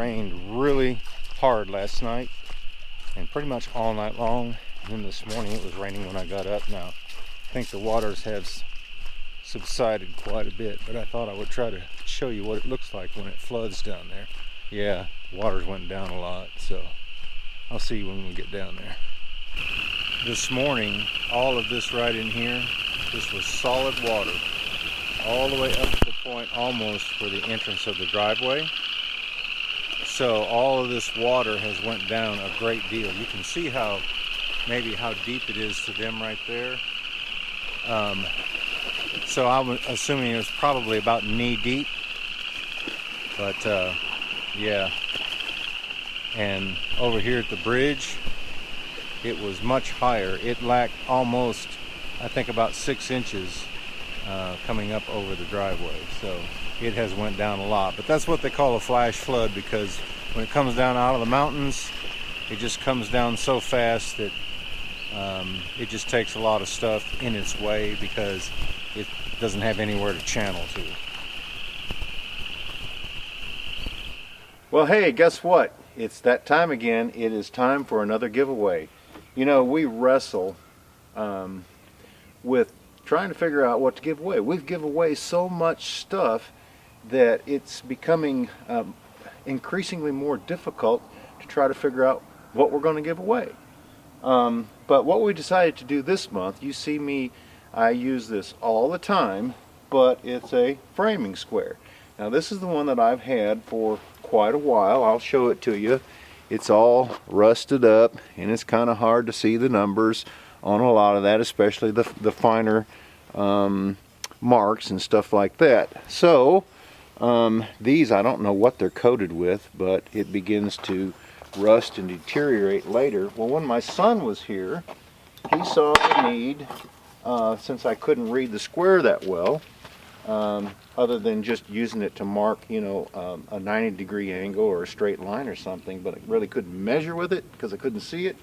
rained really hard last night and pretty much all night long. And then this morning it was raining when I got up. Now I think the waters have subsided quite a bit, but I thought I would try to show you what it looks like when it floods down there. Yeah, the waters went down a lot, so I'll see you when we get down there. This morning, all of this right in here, this was solid water all the way up to the point almost for the entrance of the driveway. So all of this water has went down a great deal. You can see how deep it is to them right there. So I'm assuming it was probably about knee deep, but yeah. And over here at the bridge, it was much higher. It lacked almost, I think, about 6 inches coming up over the driveway. So it has went down a lot. But that's what they call a flash flood, because when it comes down out of the mountains, it just comes down so fast that it just takes a lot of stuff in its way because it doesn't have anywhere to channel to. Well, hey, guess what? It's that time again. It is time for another giveaway. You know, we wrestle with trying to figure out what to give away. We've given away so much stuff that it's becoming increasingly more difficult to try to figure out what we're going to give away. But what we decided to do this month, you see me, I use this all the time, but it's a framing square. Now this is the one that I've had for quite a while. I'll show it to you. It's all rusted up and it's kind of hard to see the numbers on a lot of that, especially the finer marks and stuff like that. So these, I don't know what they're coated with, but it begins to rust and deteriorate later. Well, when my son was here, he saw the need, since I couldn't read the square that well, other than just using it to mark, you know, a 90-degree angle or a straight line or something, but I really couldn't measure with it because I couldn't see it.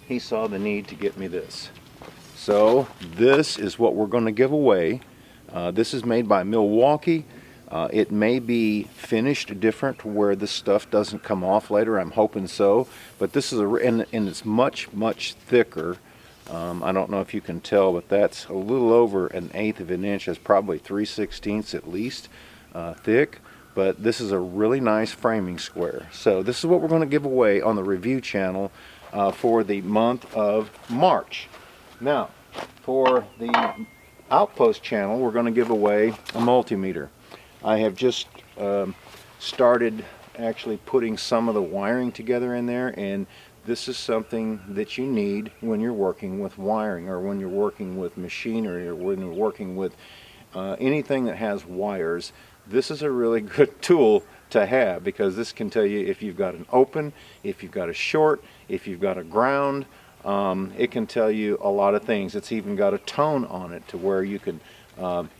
He saw the need to get me this. So this is what we're going to give away. This is made by Milwaukee. It may be finished different where this stuff doesn't come off later. I'm hoping so. But this is and it's much thicker. I don't know if you can tell, but that's a little over 1/8 of an inch. That's probably 3/16 at least thick. But this is a really nice framing square. So this is what we're going to give away on the review channel for the month of March. Now, for the Outpost channel, we're going to give away a multimeter. I have just started actually putting some of the wiring together in there, and this is something that you need when you're working with wiring, or when you're working with machinery, or when you're working with anything that has wires. This is a really good tool to have, because this can tell you if you've got an open, if you've got a short, if you've got a ground. It can tell you a lot of things. It's even got a tone on it to where you can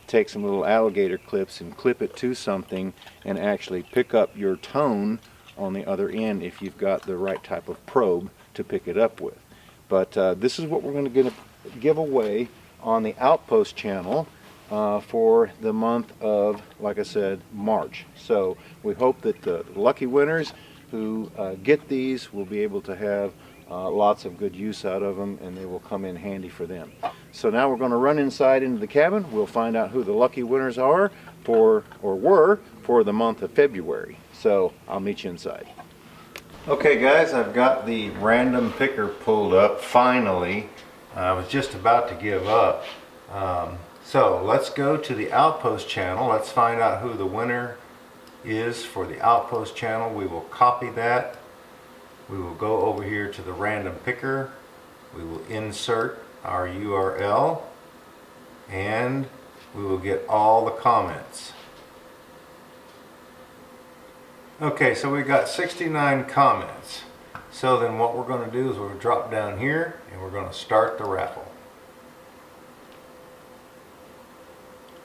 take some little alligator clips and clip it to something and actually pick up your tone on the other end if you've got the right type of probe to pick it up with. But this is what we're going to give away on the Outpost channel for the month of, like I said, March. So we hope that the lucky winners who get these will be able to have lots of good use out of them, and they will come in handy for them. So now we're going to run inside into the cabin. We'll find out who the lucky winners are for, or were, for the month of February. So I'll meet you inside. Okay guys, I've got the random picker pulled up finally. I was just about to give up. So let's go to the Outpost channel. Let's find out who the winner is for the Outpost channel. We will copy that. We will go over here to the random picker. We will insert our URL, and we will get all the comments. Okay, so we've got 69 comments. So then what we're going to do is we're going to drop down here and we're going to start the raffle.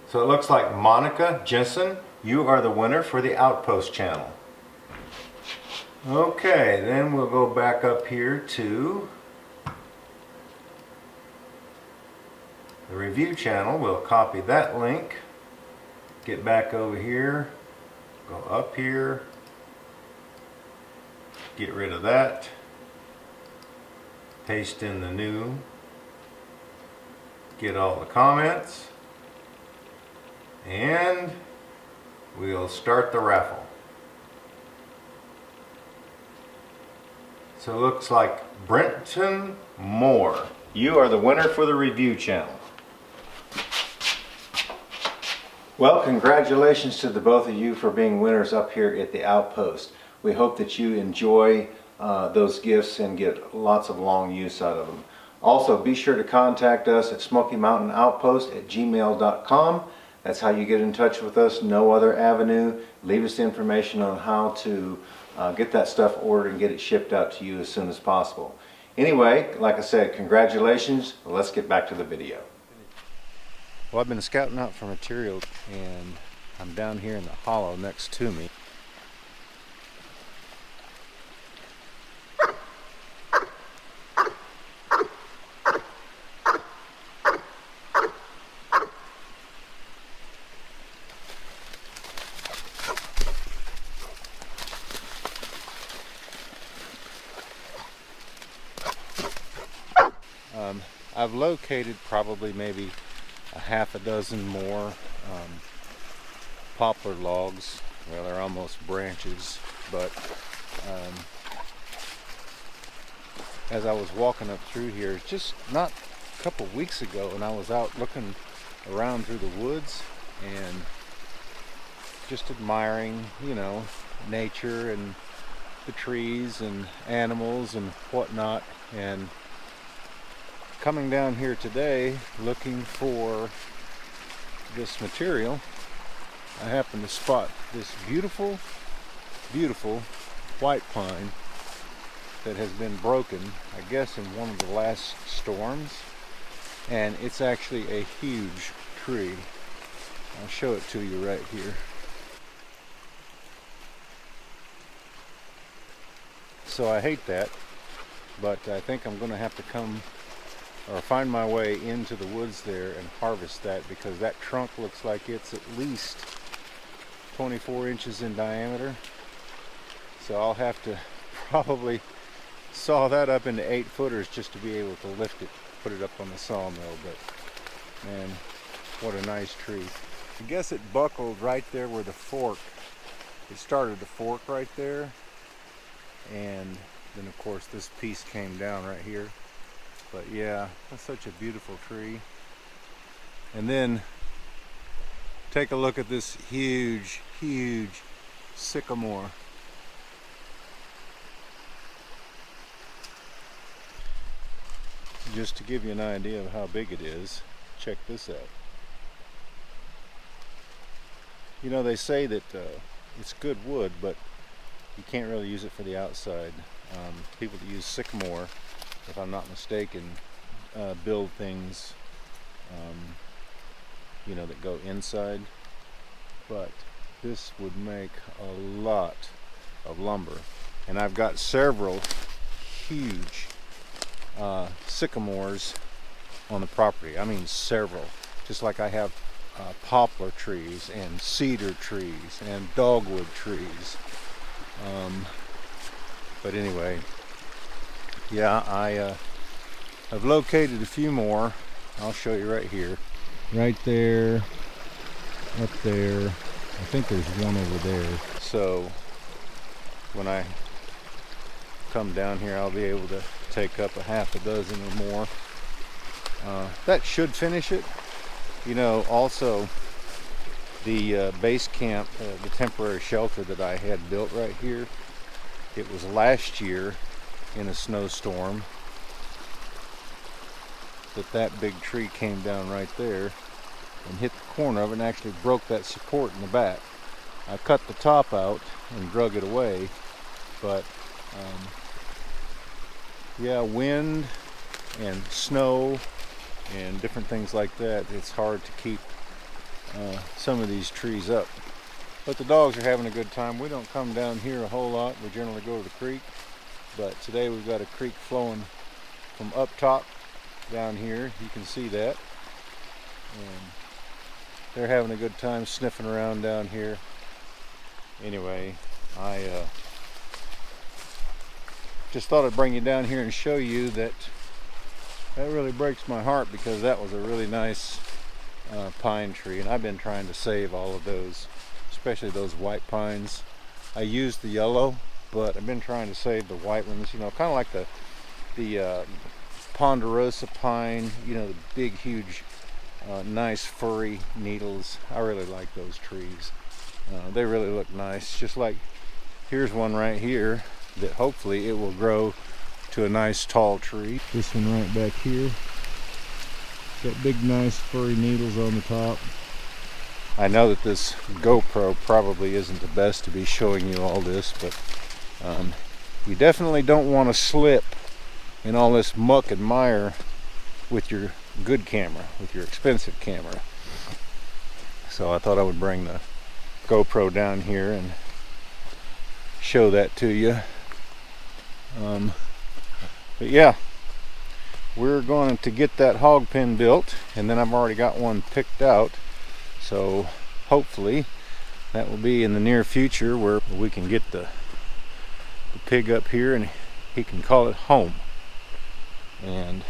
So it looks like Monica Jensen, you are the winner for the Outpost channel. Okay, then we'll go back up here to the review channel. We'll copy that link, get back over here, go up here, Get rid of that. Paste in the new. Get all the comments. And we'll start the raffle. So it looks like Brenton Moore. You are the winner for the review channel. Well, congratulations to the both of you for being winners up here at the Outpost. We hope that you enjoy those gifts and get lots of long use out of them. Also, be sure to contact us at smokymountaiноutpost@gmail.com. That's how you get in touch with us. No other avenue. Leave us the information on how to get that stuff ordered and get it shipped out to you as soon as possible. Anyway, like I said, congratulations. Let's get back to the video. Well, I've been scouting out for material, and I'm down here in the hollow next to me. I've located probably maybe a half a dozen more poplar logs. Well, they're almost branches, but as I was walking up through here, just not a couple weeks ago, and I was out looking around through the woods and just admiring, you know, nature and the trees and animals and whatnot, and coming down here today looking for this material, I happened to spot this beautiful, beautiful white pine that has been broken, I guess, in one of the last storms, and it's actually a huge tree. I'll show it to you right here. So I hate that, but I think I'm going to have to come or find my way into the woods there and harvest that, because that trunk looks like it's at least 24 inches in diameter. So I'll have to probably saw that up into 8-footers just to be able to lift it, put it up on the sawmill. But man, what a nice tree. I guess it buckled right there where the fork, it started to fork right there, and then of course this piece came down right here. But yeah, that's such a beautiful tree. And then take a look at this huge, huge sycamore. Just to give you an idea of how big it is, check this out. You know, they say that it's good wood, but you can't really use it for the outside. People that use sycamore, if I'm not mistaken, build things, you know, that go inside. But this would make a lot of lumber. And I've got several huge sycamores on the property. I mean several. Just like I have poplar trees and cedar trees and dogwood trees. But anyway, yeah, I've located a few more. I'll show you right here. Right there, up there. I think there's one over there. So when I come down here, I'll be able to take up a half a dozen or more. That should finish it. You know, also the base camp, the temporary shelter that I had built right here, it was last year in a snowstorm that big tree came down right there and hit the corner of it and actually broke that support in the back. I cut the top out and drug it away, but yeah, wind and snow and different things like that, it's hard to keep some of these trees up. But the dogs are having a good time. We don't come down here a whole lot. We generally go to the creek, but today we've got a creek flowing from up top down here. You can see that, and they're having a good time sniffing around down here. Anyway, I just thought I'd bring you down here and show you that really breaks my heart, because that was a really nice pine tree, and I've been trying to save all of those, especially those white pines. I used the yellow, but I've been trying to save the white ones, you know, kind of like the ponderosa pine, you know, the big, huge, nice furry needles. I really like those trees. They really look nice. Just like, here's one right here that hopefully it will grow to a nice tall tree. This one right back here, got big, nice furry needles on the top. I know that this GoPro probably isn't the best to be showing you all this, but you definitely don't want to slip in all this muck and mire with your good camera, with your expensive camera. So I thought I would bring the GoPro down here and show that to you. But yeah, we're going to get that hog pen built, and then I've already got one picked out, so hopefully that will be in the near future, where we can get the pig up here and he can call it home. And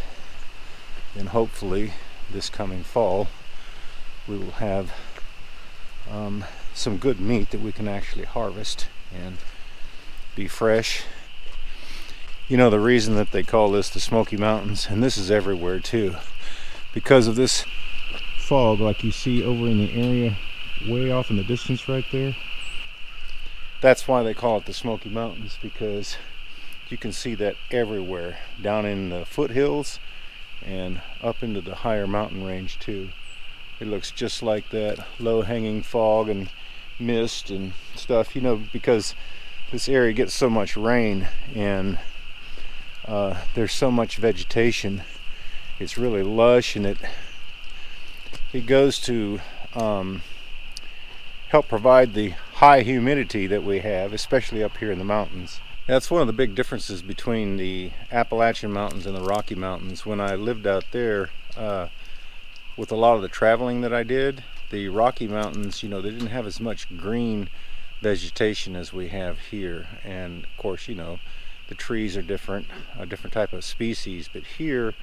then hopefully this coming fall we will have some good meat that we can actually harvest and be fresh. You know, the reason that they call this the Smoky Mountains, and this is everywhere too, because of this fog like you see over in the area way off in the distance right there. That's why they call it the Smoky Mountains, because you can see that everywhere, down in the foothills and up into the higher mountain range too. It looks just like that low-hanging fog and mist and stuff, you know, because this area gets so much rain and there's so much vegetation. It's really lush, and it goes to help provide the high humidity that we have, especially up here in the mountains. That's one of the big differences between the Appalachian Mountains and the Rocky Mountains. When I lived out there, with a lot of the traveling that I did, the Rocky Mountains, you know, they didn't have as much green vegetation as we have here. And of course, you know, the trees are different, a different type of species. But here,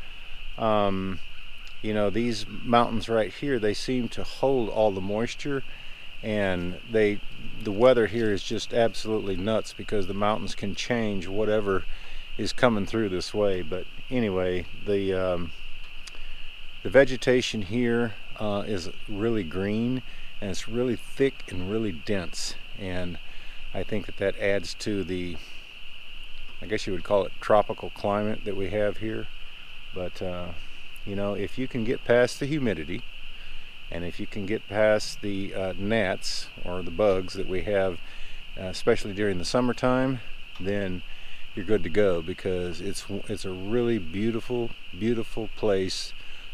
you know, these mountains right here, they seem to hold all the moisture, and the weather here is just absolutely nuts, because the mountains can change whatever is coming through this way. But anyway, the vegetation here is really green, and it's really thick and really dense, and I think that adds to the, I guess you would call it, tropical climate that we have here. But you know, if you can get past the humidity, and if you can get past the gnats or the bugs that we have, especially during the summertime, then you're good to go, because it's a really beautiful, beautiful place.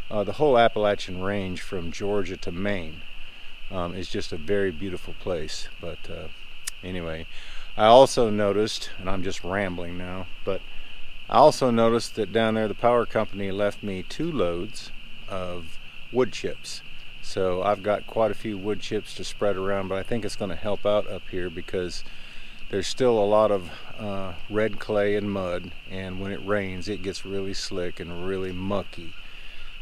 The whole Appalachian range from Georgia to Maine is just a very beautiful place. But anyway, I also noticed, and I'm just rambling now, but I also noticed that down there the power company left me 2 loads of wood chips. So I've got quite a few wood chips to spread around, but I think it's going to help out up here, because there's still a lot of red clay and mud, and when it rains it gets really slick and really mucky.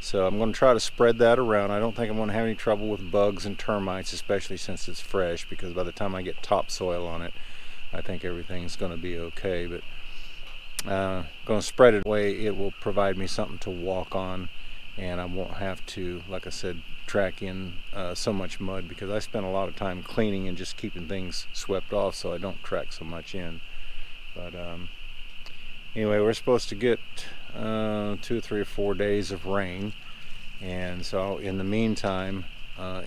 So I'm going to try to spread that around. I don't think I'm going to have any trouble with bugs and termites, especially since it's fresh, because by the time I get topsoil on it, I think everything's going to be okay. But going to spread it away, it will provide me something to walk on, and I won't have to, like I said, track in so much mud, because I spend a lot of time cleaning and just keeping things swept off, so I don't track so much in. But anyway, we're supposed to get 2, 3, or 4 days of rain, and so in the meantime,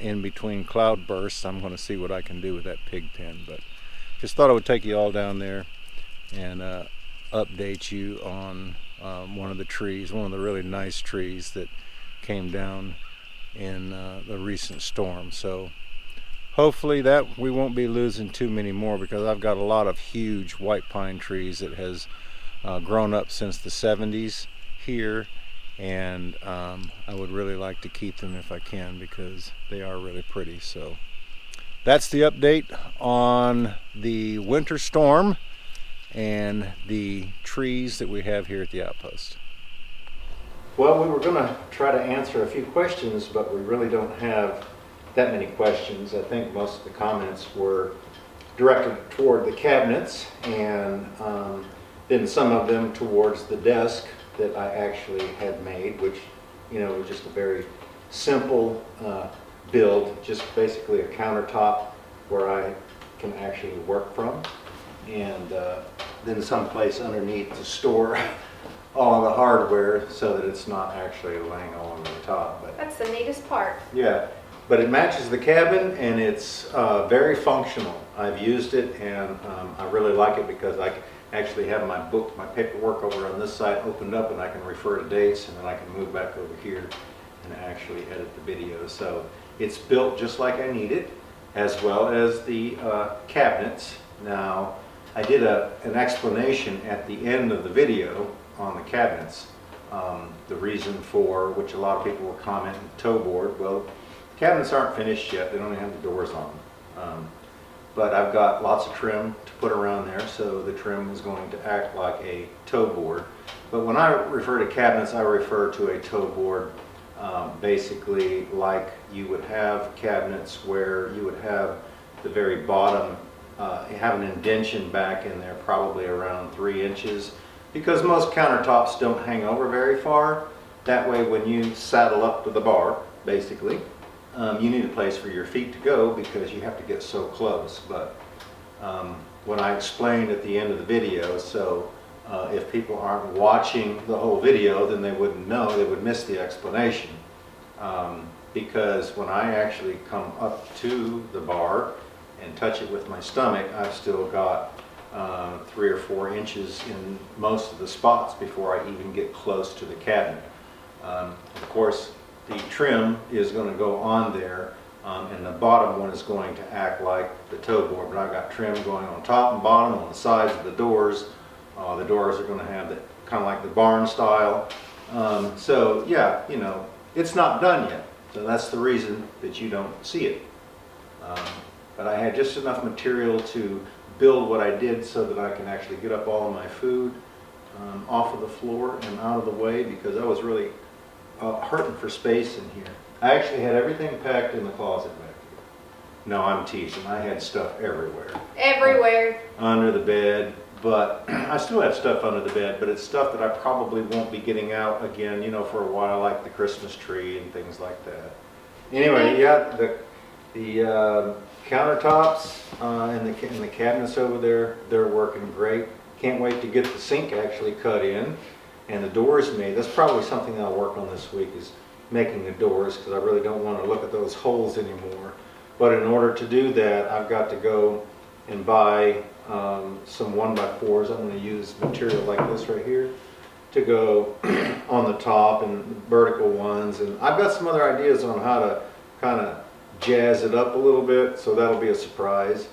in between cloud bursts, I'm going to see what I can do with that pig pen. But just thought I would take you all down there and update you on one of the trees, one of the really nice trees that came down in the recent storm. So hopefully that we won't be losing too many more, because I've got a lot of huge white pine trees that has grown up since the 70s here, and I would really like to keep them if I can, because they are really pretty. So that's the update on the winter storm and the trees that we have here at the Outpost? Well, we were going to try to answer a few questions, but we really don't have that many questions. I think most of the comments were directed toward the cabinets, and then some of them towards the desk that I actually had made, which, you know, was just a very simple build, just basically a countertop where I can actually work from, and then some place underneath to store all the hardware so that it's not actually laying on the top. But That's the neatest part. yeah, but it matches the cabin, and it's very functional. I've used it, and I really like it because I can actually have my book, my paperwork over on this side opened up, and I can refer to dates, and then I can move back over here and actually edit the video. So it's built just like I need it, as well as the cabinets. Now, I did an explanation at the end of the video on the cabinets. The reason for which a lot of people were commenting, toe board. Well, cabinets aren't finished yet. They don't even have the doors on them. But I've got lots of trim to put around there, so the trim is going to act like a toe board. But when I refer to cabinets, I refer to a toe board basically like you would have cabinets where you would have the very bottom, have an indention back in there, probably around 3 inches, because most countertops don't hang over very far. That way, when you saddle up to the bar, basically, you need a place for your feet to go because you have to get so close. But when I explained at the end of the video, so if people aren't watching the whole video, then they wouldn't know, they would miss the explanation. Because when I actually come up to the bar and touch it with my stomach, I've still got 3 or 4 inches in most of the spots before I even get close to the cabinet. Of course, the trim is going to go on there, and the bottom one is going to act like the toe board, but I've got trim going on top and bottom on the sides of the doors. The doors are going to have that kind of like the barn style. So yeah, you know, it's not done yet, so that's the reason that you don't see it. But I had just enough material to build what I did so that I can actually get up all of my food off of the floor and out of the way, because I was really hurting for space in here. I actually had everything packed in the closet back here. No, I'm teasing. I had stuff everywhere. Everywhere. Under the bed, but I still have stuff under the bed, but it's stuff that I probably won't be getting out again, you know, for a while, like the Christmas tree and things like that. Anyway, yeah, the countertops and the cabinets over there, they're working great. Can't wait to get the sink actually cut in and the doors made. That's probably something I'll work on this week, is making the doors, because I really don't want to look at those holes anymore. But in order to do that, I've got to go and buy some 1x4s. I'm going to use material like this right here to go on the top, and vertical ones. And I've got some other ideas on how to kind of jazz it up a little bit, so that'll be a surprise.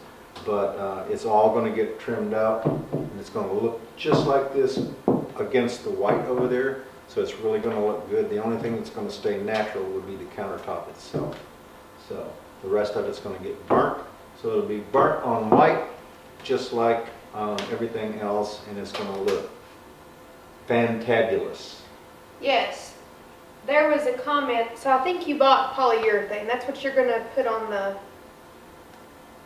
But it's all going to get trimmed out, and it's going to look just like this against the white over there. So it's really going to look good. The only thing that's going to stay natural would be the countertop itself. So the rest of it's going to get burnt. So it'll be burnt on white, just like everything else, and it's going to look fantabulous. Yes. There was a comment, so I think you bought polyurethane. That's what you're going to put on the...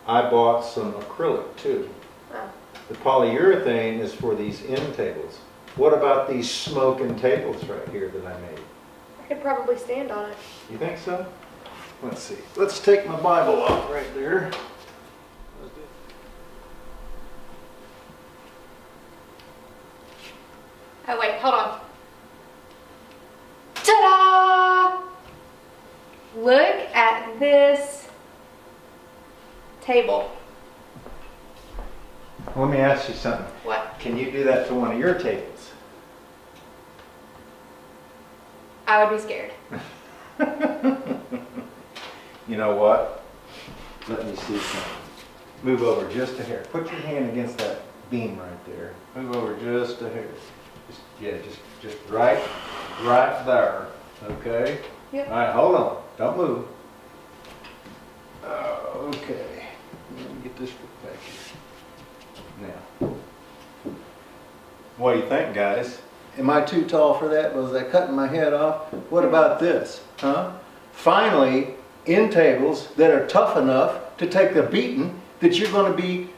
I bought some acrylic too. Oh. The polyurethane is for these end tables. What about these smoking tables right here that I made? I could probably stand on it. You think so? Let's see. Let's take my Bible off right there. Oh, wait, hold on. Ta-da! Look at this table. Let me ask you something. What? Can you do that to one of your tables? I would be scared. You know what? Let me see something. Move over just a hair. Put your hand against that beam right there. Move over just a hair. Just right there. Okay? Yep. All right, hold on. Don't move. Okay. Let me get this back here. Now, What do you think, guys? Am I too tall for that? Was I cutting my head off? What about this? Huh? Finally, end tables that are tough enough to take the beating that you're going to be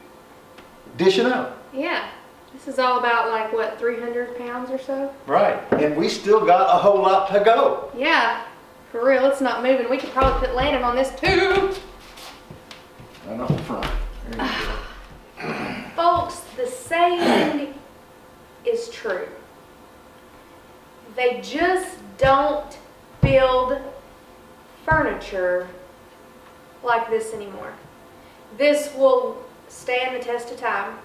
dishing out. Yeah. This is all about like what, 300 pounds or so? Right. And we still got a whole lot to go. Yeah. For real, it's not moving. We could probably put Landon on this too. Right off the front. There you go. Folks, the saying is true. They just don't build furniture like this anymore. This will stand the test of time.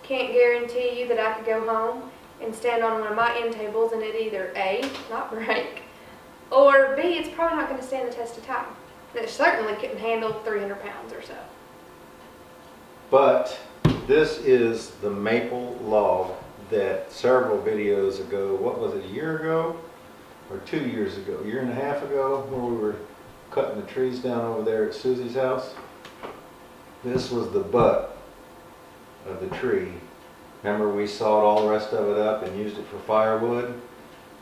Can't guarantee you that I could go home and stand on one of my end tables and it either A, not break, or B, it's probably not going to stand the test of time. It certainly couldn't handle 300 pounds or so. But this is the maple log that several videos ago, what was it, a year ago or 2 years ago, a year and a half ago, where we were cutting the trees down over there at Susie's house. This was the butt of the tree. Remember, we sawed all the rest of it up and used it for firewood,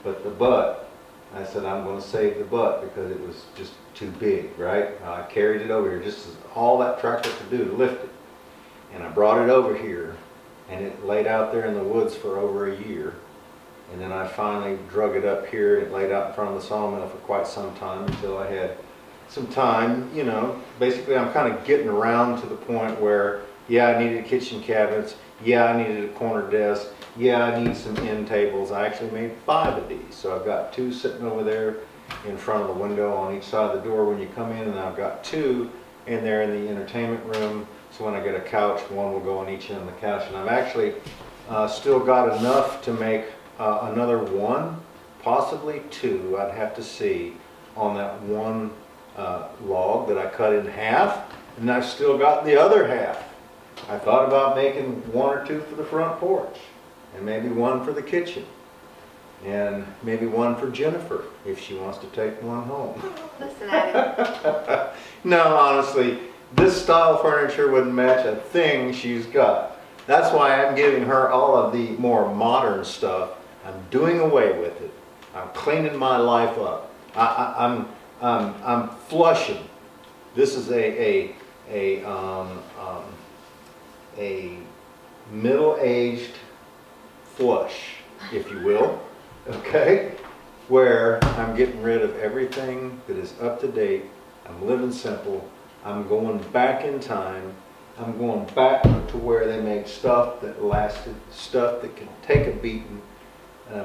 but the butt, I said I'm going to save the butt because it was just too big, right? I carried it over here, just as all that tractor could do to lift it. And I brought it over here, and it laid out there in the woods for over a year. And then I finally drug it up here, and it laid out in front of the sawmill for quite some time until I had some time, you know. Basically, I'm kind of getting around to the point where, yeah, I needed kitchen cabinets. Yeah, I needed a corner desk. Yeah, I need some end tables. I actually made 5 of these. So I've got 2 sitting over there in front of the window on each side of the door when you come in, and I've got 2 in there in the entertainment room. So when I get a couch, 1 will go on each end of the couch. And I've actually still got enough to make another 1, possibly 2, I'd have to see, on that 1 log that I cut in half. And I've still got the other half. I thought about making 1 or 2 for the front porch, and maybe 1 for the kitchen, and maybe 1 for Jennifer if she wants to take 1 home. Listen at him. No, honestly, this style of furniture wouldn't match a thing she's got. That's why I'm giving her all of the more modern stuff. I'm doing away with it. I'm cleaning my life up. I'm flushing. This is a middle-aged flush, if you will, okay? Where I'm getting rid of everything that is up to date. I'm living simple. I'm going back in time. I'm going back to where they make stuff that lasted, stuff that can take a beating,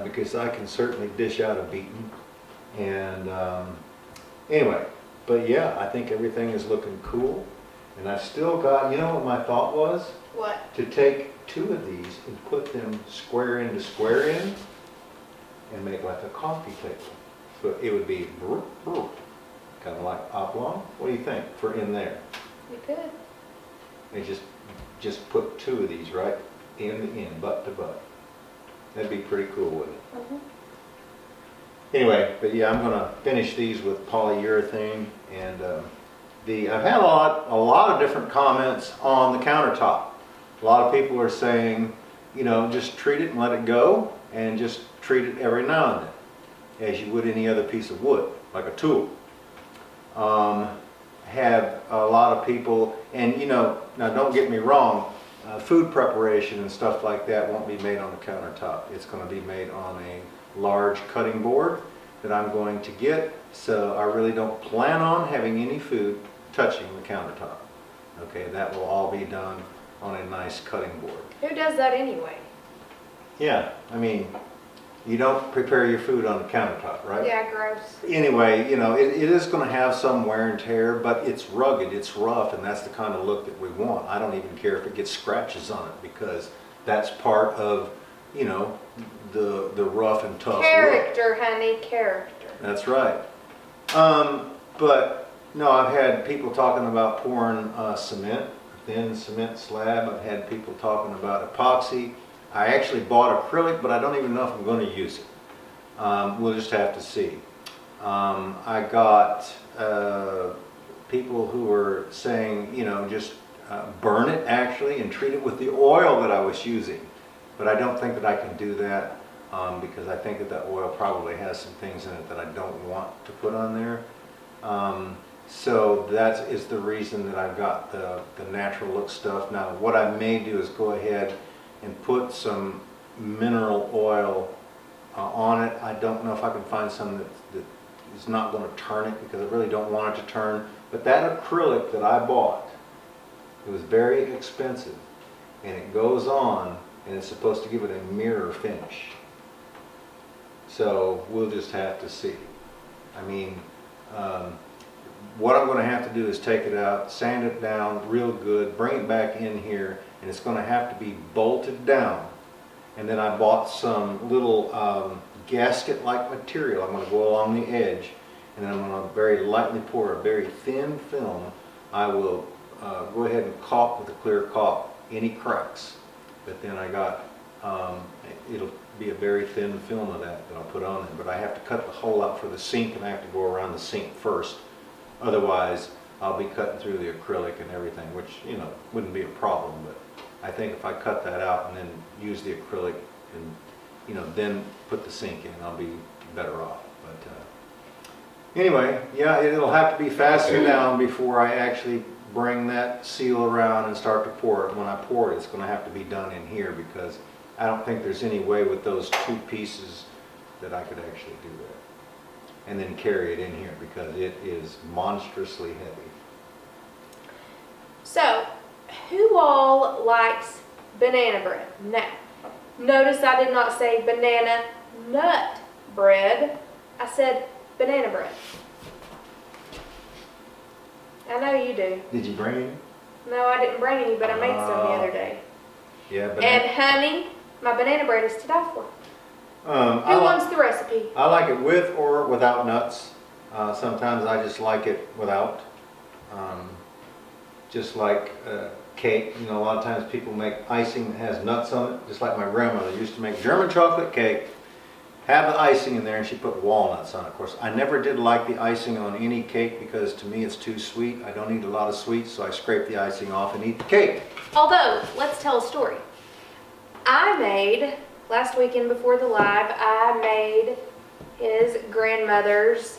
because I can certainly dish out a beating. And anyway, but yeah, I think everything is looking cool. And I've still got, you know what my thought was? What? To take 2 of these and put them square in to square in and make like a coffee table. So it would be kind of like oblong. What do you think for in there? You could. They just put 2 of these right in the end, butt to butt. That'd be pretty cool, wouldn't it? Mm-hmm. Anyway, but yeah, I'm gonna finish these with polyurethane, and I've had a lot of different comments on the countertop. A lot of people are saying, you know, just treat it and let it go, and just treat it every now and then, as you would any other piece of wood, like a tool. Have a lot of people, and you know, now don't get me wrong, food preparation and stuff like that won't be made on the countertop. It's going to be made on a large cutting board that I'm going to get, so I really don't plan on having any food touching the countertop. Okay, that will all be done on a nice cutting board. Who does that anyway? Yeah, I mean, you don't prepare your food on the countertop, right? Yeah, gross. Anyway, you know, it is going to have some wear and tear, but it's rugged, it's rough, and that's the kind of look that we want. I don't even care if it gets scratches on it, because that's part of, you know, the rough and tough Character, look. honey, character. That's right. But no, I've had people talking about pouring cement, thin cement slab. I've had people talking about epoxy. I actually bought acrylic, but I don't even know if I'm going to use it. We'll just have to see. I got people who were saying, you know, just burn it actually and treat it with the oil that I was using. but I don't think that I can do that because I think that that oil probably has some things in it that I don't want to put on there. So that is the reason that I've got the natural look stuff. Now what I may do is go ahead and put some mineral oil on it. I don't know if I can find some that is not going to turn it, because I really don't want it to turn. But that acrylic that I bought, it was very expensive, and it goes on and it's supposed to give it a mirror finish. So we'll just have to see. I mean, what I'm going to have to do is take it out, sand it down real good, bring it back in here, and it's going to have to be bolted down. And then I bought some little gasket-like material. I'm going to go along the edge, and then I'm going to very lightly pour a very thin film. I will go ahead and caulk with a clear caulk any cracks. But then I got, it'll be a very thin film of that I'll put on there. But I have to cut the hole out for the sink, and I have to go around the sink first. Otherwise, I'll be cutting through the acrylic and everything, which, you know, wouldn't be a problem. But I think if I cut that out and then use the acrylic and, you know, then put the sink in, I'll be better off. But anyway, yeah, it'll have to be fastened down before I actually bring that seal around and start to pour it. When I pour it, it's going to have to be done in here, because I don't think there's any way with those two pieces that I could actually do that and then carry it in here, because it is monstrously heavy. So, who all likes banana bread? Now, notice I did not say banana nut bread. I said banana bread. I know you do. Did you bring any? No, I didn't bring any, but I made some the other day. Yeah, And honey, my banana bread is to die for. Who I wants the recipe? I like it with or without nuts. Sometimes I just like it without. Just like cake, you know, a lot of times people make icing that has nuts on it, just like my grandmother used to make German chocolate cake, have the icing in there, and she put walnuts on it. Of course, I never did like the icing on any cake, because to me it's too sweet. I don't eat a lot of sweets, so I scrape the icing off and eat the cake. Although, let's tell a story. I made, last weekend before the live, I made his grandmother's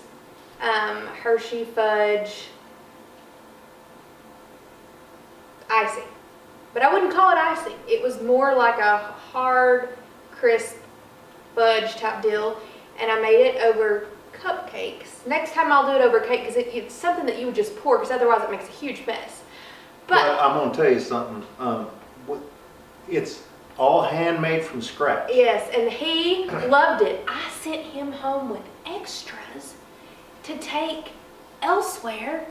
Hershey fudge icing. But I wouldn't call it icing. It was more like a hard, crisp fudge type deal. And I made it over cupcakes. Next time I'll do it over cake, because it's something that you would just pour, because otherwise it makes a huge mess. But well, I'm going to tell you something. It's all handmade from scratch. yes, and he loved it. I sent him home with extras to take elsewhere.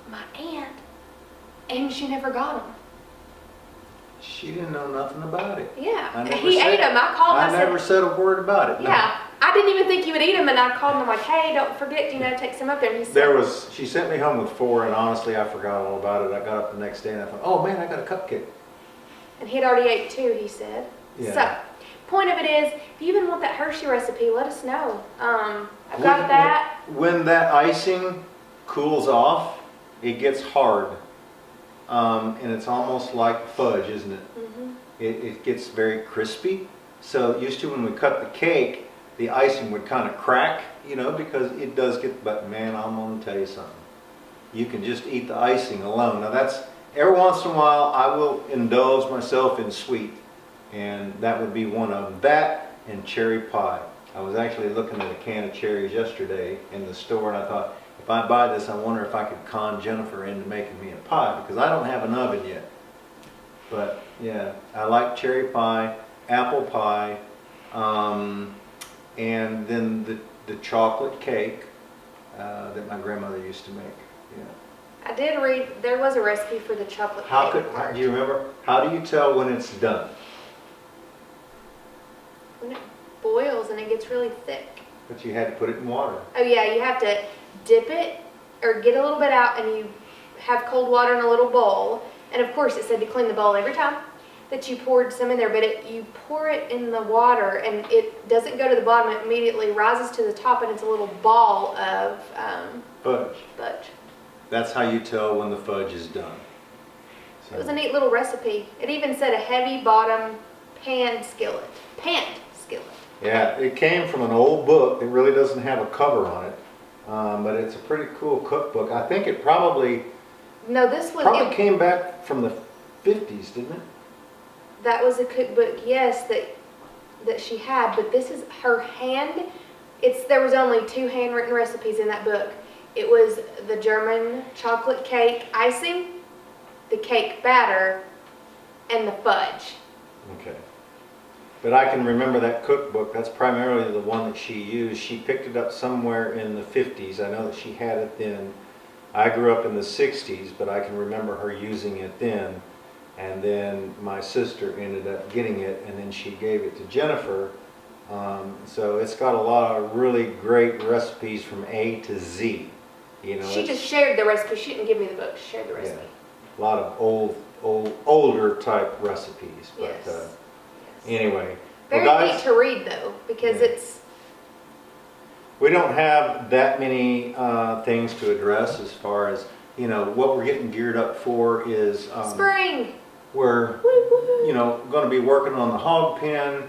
My aunt, and she never got them. She didn't know nothing about it. Yeah, he ate them. I called him. I never said a word about it. No. Yeah, I didn't even think you would eat them, and I called him. I'm like, hey, don't forget, take some up there. And he said, She sent me home with 4, and honestly, I forgot all about it. I got up the next day and I thought, oh man, I got a cupcake. and he had already ate 2, he said. Yeah. So, point of it is, if you even want that Hershey recipe, let us know. I've got that. When that icing cools off, it gets hard. And it's almost like fudge, isn't it? Mm-hmm. It gets very crispy. So used to when we cut the cake, the icing would kind of crack, you know, because it does get, but man, I'm going to tell you something. You can just eat the icing alone. Now that's, every once in a while, I will indulge myself in sweet. And that would be one of them. That and cherry pie. I was actually looking at a can of cherries yesterday in the store, and I thought, if I buy this, I wonder if I could con Jennifer into making me a pie, because I don't have an oven yet. But yeah, I like cherry pie, apple pie, and then the chocolate cake that my grandmother used to make. Yeah. I did read, there was a recipe for the chocolate cake part. Do you remember? How do you tell when it's done? When it boils and it gets really thick. But you had to put it in water. Oh yeah, you have to dip it or get a little bit out, and you have cold water in a little bowl. And of course it said to clean the bowl every time that you poured some in there, but you pour it in the water and it doesn't go to the bottom, it immediately rises to the top, and it's a little ball of Fudge. fudge. That's how you tell when the fudge is done. So, It was a neat little recipe. It even said a heavy bottom hand skillet. Pant skillet. Yeah, it came from an old book. It really doesn't have a cover on it, but it's a pretty cool cookbook. I think it probably No, this was came back from the 50s, didn't it? that was a cookbook, yes, that she had, but this is her hand. There was only 2 handwritten recipes in that book. It was the German chocolate cake icing, the cake batter, and the fudge. Okay. But I can remember that cookbook. That's primarily the one that she used. She picked it up somewhere in the 50s. I know that she had it then. I grew up in the 60s, but I can remember her using it then. And then my sister ended up getting it, and then she gave it to Jennifer. So it's got a lot of really great recipes from A to Z. You know, She just shared the recipe. She didn't give me the book. She shared the recipe. a lot of older type recipes. But Yes. Yes. anyway, Very well, guys, neat to read though, because Yeah. we don't have that many things to address as far as, you know, what we're getting geared up for is spring. we're, Woo, woo. you know, going to be working on the hog pen.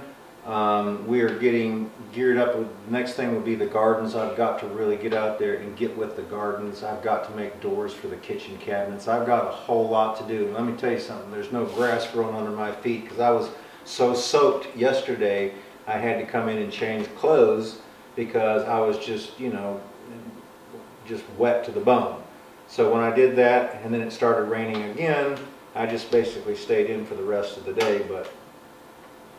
We are getting geared up. The next thing will be the gardens. I've got to really get out there and get with the gardens. I've got to make doors for the kitchen cabinets. I've got a whole lot to do. Let me tell you something. There's no grass growing under my feet because I was so soaked yesterday. I had to come in and change clothes because I was just, you know, just wet to the bone. So when I did that and then it started raining again, I just basically stayed in for the rest of the day. But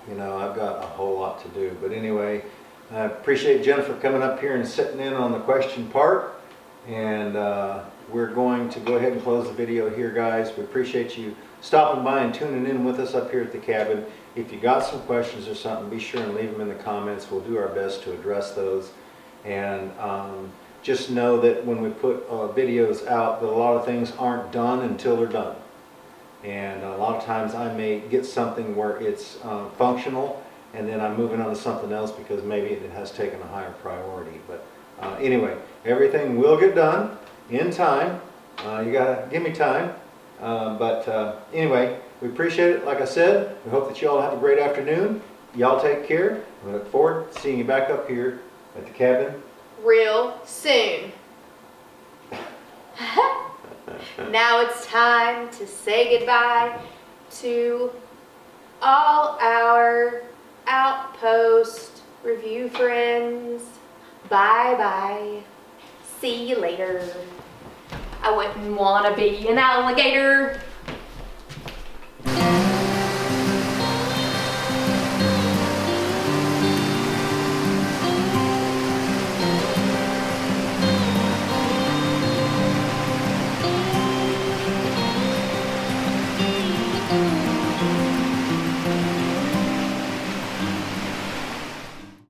you know, I've got a whole lot to do. But anyway, I appreciate Jennifer coming up here and sitting in on the question part. And we're going to go ahead and close the video here, guys. We appreciate you stopping by and tuning in with us up here at the cabin. If you got some questions or something, be sure and leave them in the comments. We'll do our best to address those. And just know that when we put videos out, that a lot of things aren't done until they're done. And a lot of times I may get something where it's functional and then I'm moving on to something else because maybe it has taken a higher priority. But anyway, everything will get done in time. You gotta give me time. Anyway, we appreciate it. Like I said, we hope that you all have a great afternoon. Y'all take care. We look forward to seeing you back up here at the cabin Real soon. Now it's time to say goodbye to all our Outpost review friends. Bye bye. See you later. I wouldn't want to be an alligator.